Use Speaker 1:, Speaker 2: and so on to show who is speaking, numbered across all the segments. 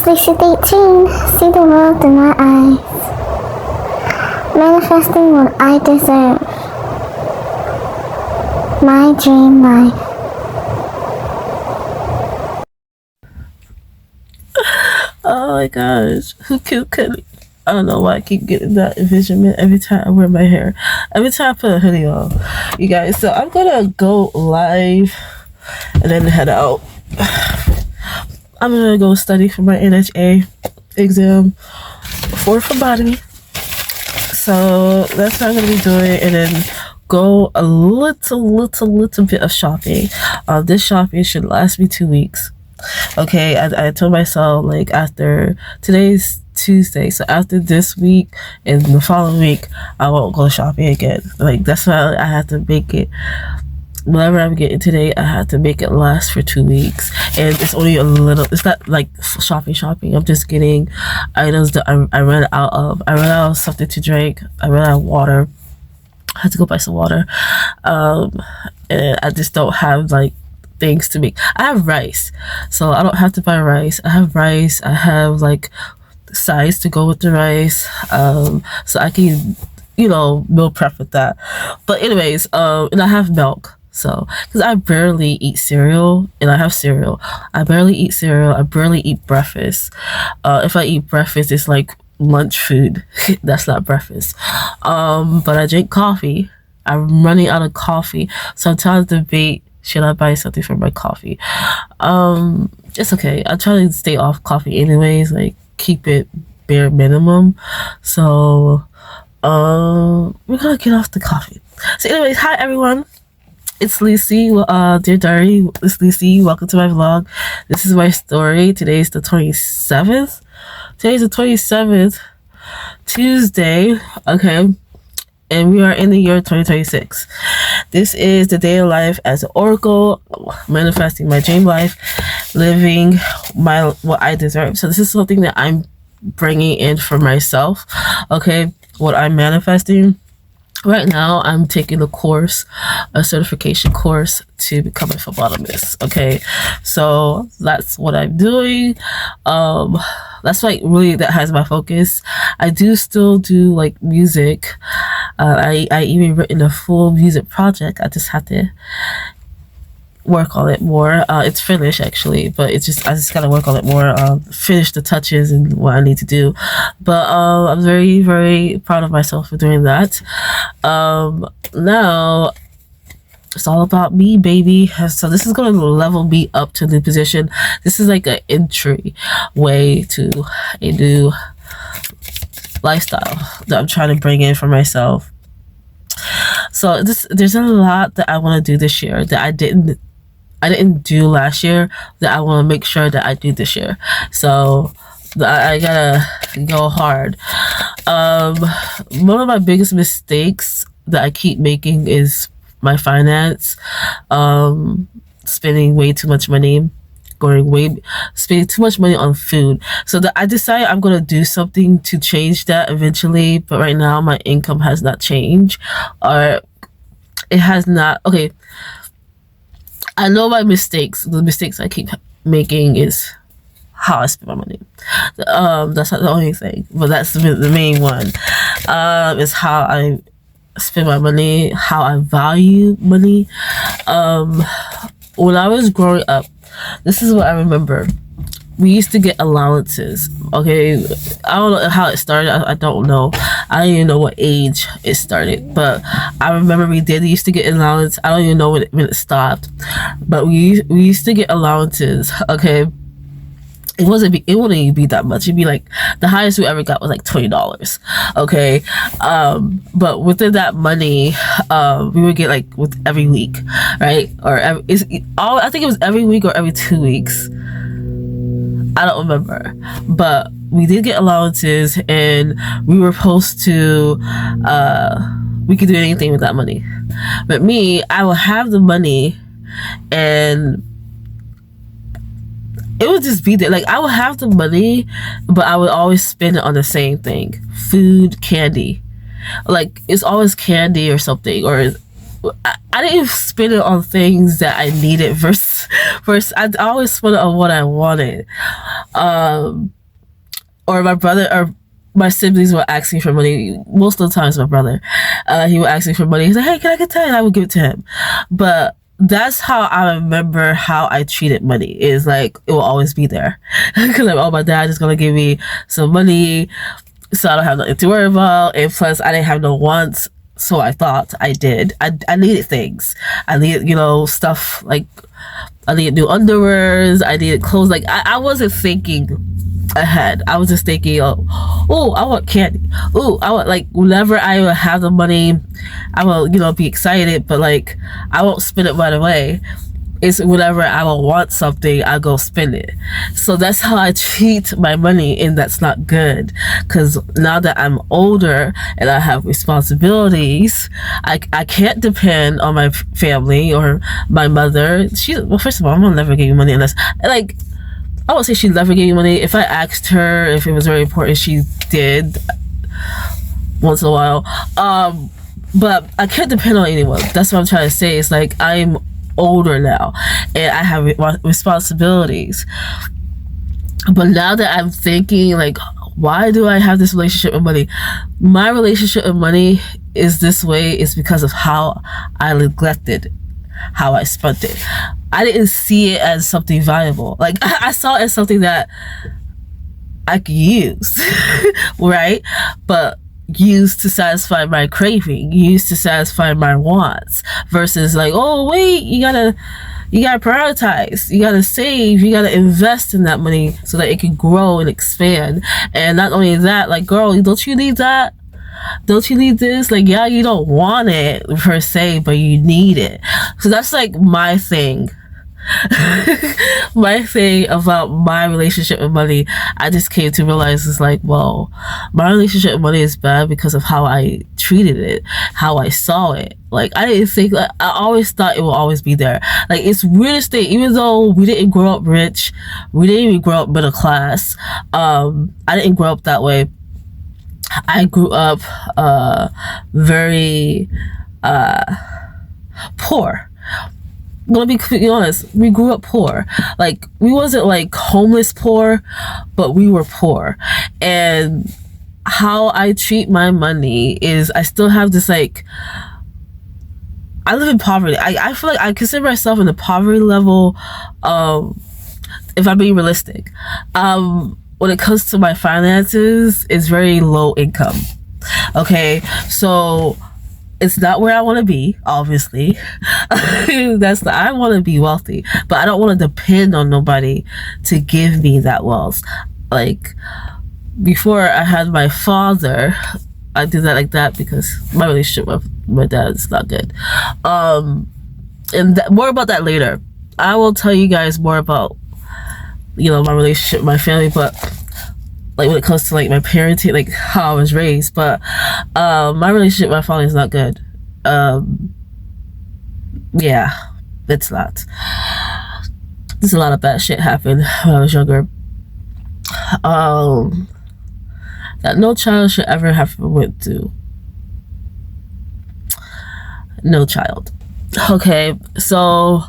Speaker 1: is Lucid 18. See the world through my eyes. Manifesting what I deserve. My dream life.
Speaker 2: Oh my gosh, who could I don't know why I keep getting that envisionment every time I wear my hair. Every time I put a hoodie on. You guys, so I'm gonna go live and then head out. I'm gonna go study for my NHA exam for phlebotomy. So that's what I'm gonna be doing, and then go a little bit of shopping. This shopping should last me 2 weeks. Okay, I told myself, like, after today's Tuesday, so after this week and the following week, I won't go shopping again. Like, that's why I have to make it. Whatever I'm getting today, I have to make it last for 2 weeks, and it's only a little. It's not like shopping. I'm just getting items that I ran out of. I ran out of something to drink. I ran out of water. I had to go buy some water, and I just don't have like things to make. I have rice, so I don't have to buy rice. I have rice. I have like sides to go with the rice, so I can, meal prep with that. But anyways, and I have milk. So, because I barely eat cereal, and I have cereal. I barely eat cereal. I barely eat breakfast. If I eat breakfast, it's like lunch food. That's not breakfast. But I drink coffee. I'm running out of coffee. Sometimes debate, should I buy something for my coffee? It's okay. I try to stay off coffee anyways, like keep it bare minimum. So, we're gonna get off the coffee. So anyways, hi everyone. It's Lucy, dear diary, it's Lucy. Welcome to my vlog. This is my story. Today's the 27th. Tuesday. Okay. And we are in the year 2026. This is the day of life as an oracle, manifesting my dream life, living what I deserve. So this is something that I'm bringing in for myself. Okay, what I'm manifesting. Right now, I'm taking a certification course to become a phlebotomist. Okay, so that's what I'm doing. That's like really that has my focus. I do still do like music. I even written a full music project. I just have to work on it more. It's finished actually, but I just gotta work on it more, finish the touches and what I need to do. But I'm very, very proud of myself for doing that. Now it's all about me, baby. So this is going to level me up to the position. This is like an entry way to a new lifestyle that I'm trying to bring in for myself. So there's a lot that I want to do this year that I didn't do last year, that I want to make sure that I do this year. So I gotta go hard. One of my biggest mistakes that I keep making is my finance. Spending way too much money, spending too much money on food. So that I decided I'm gonna do something to change that eventually. But right now my income has not changed, or it has not. Okay, I know my mistakes. The mistakes I keep making is how I spend my money. That's not the only thing, but that's the main one. Is how I spend my money, how I value money. When I was growing up, this is what I remember. We used to get allowances. Okay, I don't know how it started. I don't know. I don't even know what age it started, but I remember we used to get allowance. I don't even know when it stopped, but we used to get allowances. Okay, it wouldn't even be that much. It'd be like the highest we ever got was like $20. Okay, but within that money, we would get like with every week, right? Or I think it was every week or every 2 weeks. I don't remember, but we did get allowances, and we were supposed to, we could do anything with that money. But me, I would have the money, and it would just be there. Like, I would have the money, but I would always spend it on the same thing: food, candy. Like, it's always candy or something, or I didn't spend it on things that I needed versus I always spent it on what I wanted. Or my brother or my siblings will ask me for money. Most of the times, my brother, he would ask me for money. He's like, "Hey, can I get 10?" I would give it to him. But that's how I remember how I treated money. Is like it will always be there because like, oh, my dad is gonna give me some money, so I don't have nothing to worry about. And plus, I didn't have no wants, so I thought I did. I needed things. I needed, stuff like I needed new underwears. I needed clothes. Like I wasn't thinking ahead. I was just thinking, oh, I want candy. Oh, I want, like, whenever I will have the money, I will, be excited, but like I won't spend it right away. It's whenever I will want something, I go spend it. So that's how I treat my money, and that's not good. Because now that I'm older and I have responsibilities, I can't depend on my family or my mother. Well, first of all, I'm gonna never give you money unless, like, I won't say she never gave me money. If I asked her if it was very important, she did once in a while. But I can't depend on anyone. That's what I'm trying to say. It's like I'm older now and I have responsibilities. But now that I'm thinking, like, why do I have this relationship with money? My relationship with money is this way is because of how I neglected how I spent it. I didn't see it as something valuable. Like I saw it as something that I could use, right? But used to satisfy my craving, used to satisfy my wants, versus like, oh wait, you gotta prioritize, you gotta save, you gotta invest in that money so that it can grow and expand. And not only that, like, girl, don't you need that? Don't you need this? Like, yeah, you don't want it per se, but you need it. So that's like my thing. My thing about my relationship with money, I just came to realize is like, well, my relationship with money is bad because of how I treated it, how I saw it. Like, I didn't think, like, I always thought it will always be there. Like, it's weirdest thing, even though we didn't grow up rich, we didn't even grow up middle class, I didn't grow up that way. I grew up very poor. I'm gonna be completely honest. We grew up poor. Like, we wasn't like homeless poor, but we were poor. And how I treat my money is I still have this, like, I live in poverty. I feel like I consider myself in the poverty level, if I'm being realistic. When it comes to my finances, it's very low income. Okay, so it's not where I want to be, obviously. I want to be wealthy, but I don't want to depend on nobody to give me that wealth. Like, before I had my father, I did that like that because my relationship with my dad is not good. And more about that later. I will tell you guys more about, my relationship with my family, but like when it comes to like my parenting, like how I was raised. But my relationship with my father is not good. Yeah, it's not. There's a lot of bad shit happened when I was younger. That no child should ever have went through. No child. Okay, so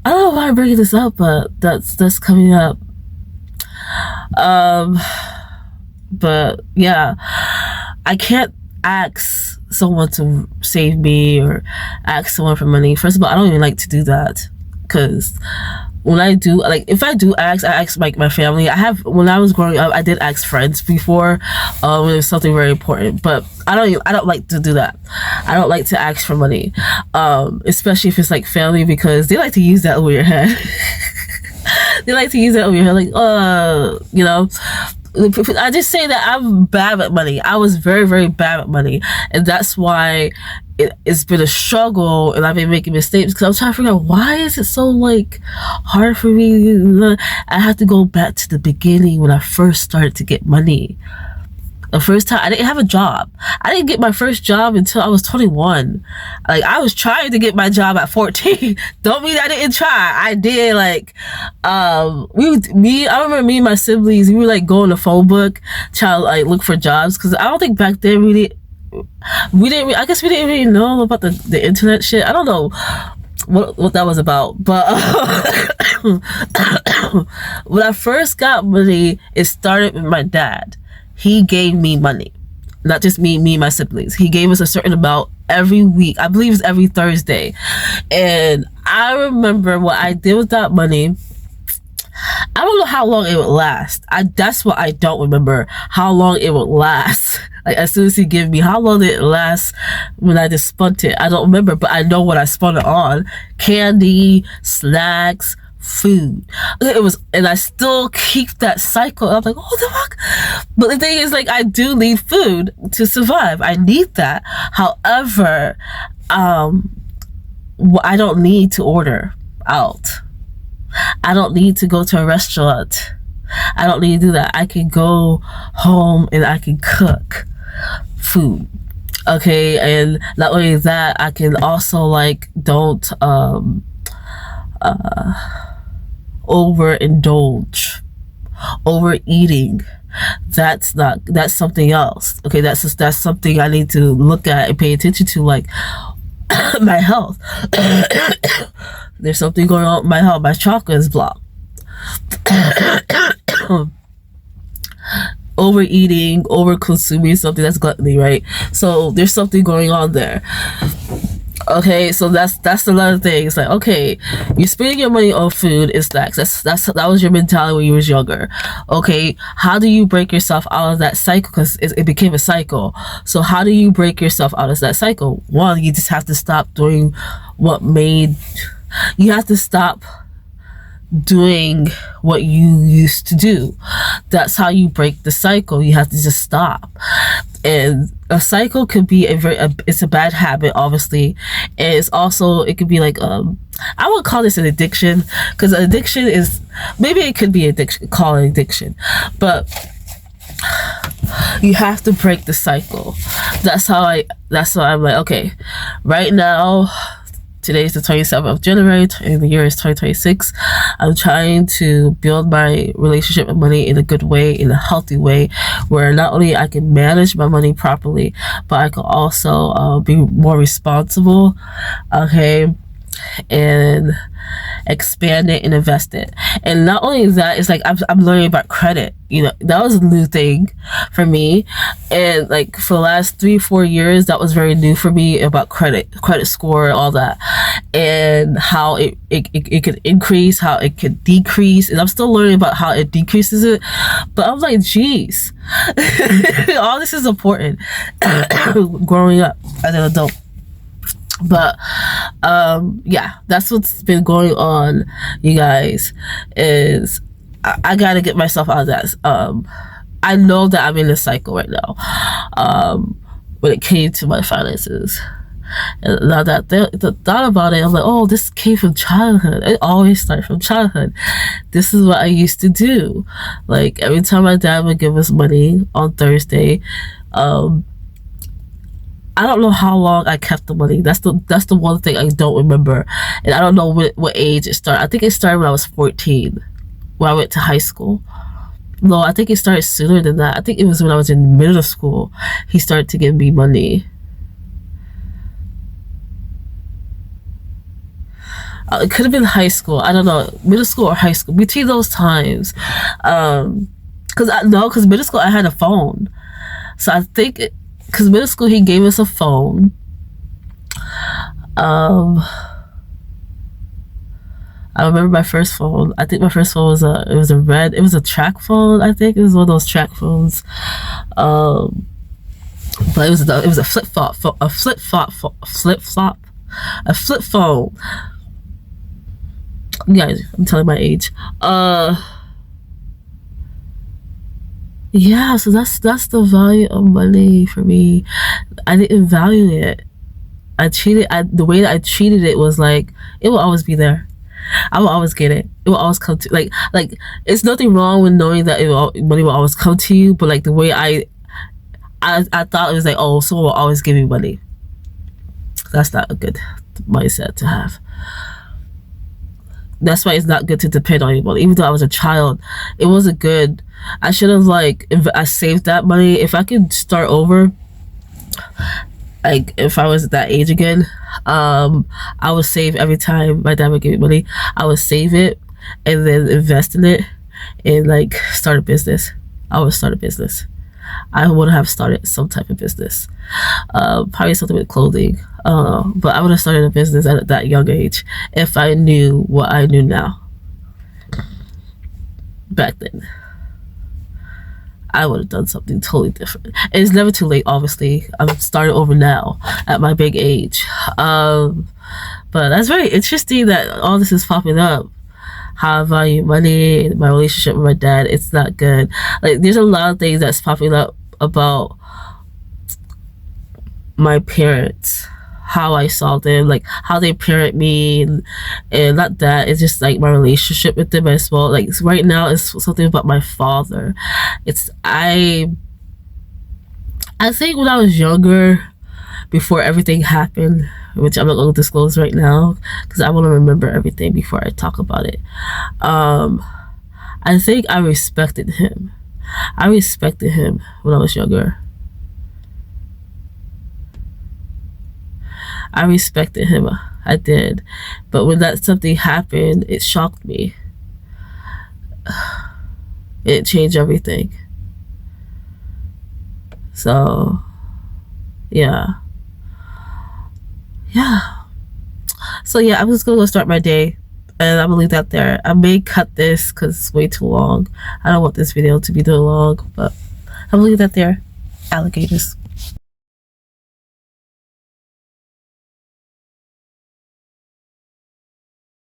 Speaker 2: I don't know why I'm bringing this up, but that's coming up. But yeah, I can't ask someone to save me or ask someone for money. First of all, I don't even like to do that, because when I do, like, if I do ask, I ask like my family. When I was growing up, I did ask friends before when it was something very important, but I don't like to do that. I don't like to ask for money, especially if it's like family, because they like to use that over your head. They like to use that over your head, like, I just say that I'm bad at money. I was very, very bad at money, and that's why it's been a struggle, and I've been making mistakes because I'm trying to figure out why is it so like hard for me. I have to go back to the beginning when I first started to get money. The first time I didn't have a job. I didn't get my first job until I was 21. Like, I was trying to get my job at 14. Don't mean I didn't try. I did. Like, I remember me and my siblings, we were like going to phone book, trying to like look for jobs, because I don't think back then I guess we didn't really know about the internet shit. I don't know what that was about, but when I first got money, it started with my dad. He gave me money, not just me and my siblings. He gave us a certain amount every week. I believe it's every Thursday. And I remember what I did with that money. I don't know how long it would last. That's what I don't remember, how long it would last. Like, as soon as he gave me, how long did it last when I just spent it? I don't remember, but I know what I spent it on. Candy, snacks, food. It was, and I still keep that cycle. I'm like, oh, the fuck. But the thing is, like, I do need food to survive. I need that. However, I don't need to order out. I don't need to go to a restaurant. I don't need to do that. I can go home and I can cook food. Okay, and not only that, I can also, like, don't overindulge. Overeating, that's something else. Okay, that's something I need to look at and pay attention to, like my health. There's something going on with my health. My chakra is blocked. Overeating, over consuming something, that's gluttony, right? So there's something going on there. Okay, so that's another thing. It's like, okay, you're spending your money on food and snacks. That was your mentality when you was younger. Okay, how do you break yourself out of that cycle? Because it became a cycle. So how do you break yourself out of that cycle? One, you just have to stop doing you have to stop doing what you used to do. That's how you break the cycle. You have to just stop. And a cycle could be it's a bad habit, obviously. And it's also, it could be like, I would call this an addiction, because addiction is, maybe it could be addiction, call it addiction, but you have to break the cycle. That's why I'm like, okay, right now, today is the 27th of January and the year is 2026. I'm trying to build my relationship with money in a good way, in a healthy way, where not only I can manage my money properly, but I can also be more responsible, okay, and expand it and invest it. And not only that, it's like I'm learning about credit. You know, that was a new thing for me, and like for the last 3-4 years, that was very new for me, about credit score, all that, and how it could increase, how it could decrease. And I'm still learning about how it decreases it, but I'm like, geez, all this is important growing up as an adult. But yeah, that's what's been going on, you guys, is I gotta get myself out of that. I know that I'm in a cycle right now, when it came to my finances. And now that the thought about it, I'm like, oh, this came from childhood. It always started from childhood. This is what I used to do. Like, every time my dad would give us money on Thursday, I don't know how long I kept the money. That's the one thing I don't remember. And I don't know what age it started. I think it started when I was 14, when I went to high school. No, I think it started sooner than that. I think it was when I was in middle school, he started to give me money. It could have been high school. I don't know, middle school or high school. Between those times, because middle school I had a phone, so I think because middle school he gave us a phone. I remember my first phone. I think my first phone was a track phone. I think it was one of those track phones. But it was a flip phone. Guys, I'm telling my age. Yeah, so that's the value of money for me. I didn't value it. The way that I treated it was like, it will always be there. I will always get it. It will always come to, like it's nothing wrong with knowing that money will always come to you, but like the way I thought it was like, oh, someone will always give me money. That's not a good mindset to have. That's why it's not good to depend on anybody. Even though I was a child, it wasn't good. I should have, like, if I saved that money, if I could start over, like if I was at that age again, I would save every time my dad would give me money. I would save it and then invest in it and like start a business, I would start a business. I would have started some type of business, probably something with clothing. But I would have started a business at that young age if I knew what I knew now. Back then, I would have done something totally different. It's never too late, obviously. I'm starting over now at my big age. But that's very interesting that all this is popping up. How I value money, my relationship with my dad, it's not good. Like, there's a lot of things that's popping up about my parents, how I saw them, like how they parent me, and not that, it's just like my relationship with them as well. Like right now it's something about my father. It's I think when I was younger, before everything happened, which I'm not going to disclose right now because I want to remember everything before I talk about it. I think I respected him. I respected him when I was younger. I respected him. I did. But when that something happened, it shocked me. It changed everything. So, yeah. So yeah, I'm just gonna go start my day, and I'm gonna leave that there. I may cut this because it's way too long. I don't want this video to be too long, but I'm gonna leave that there. Alligators.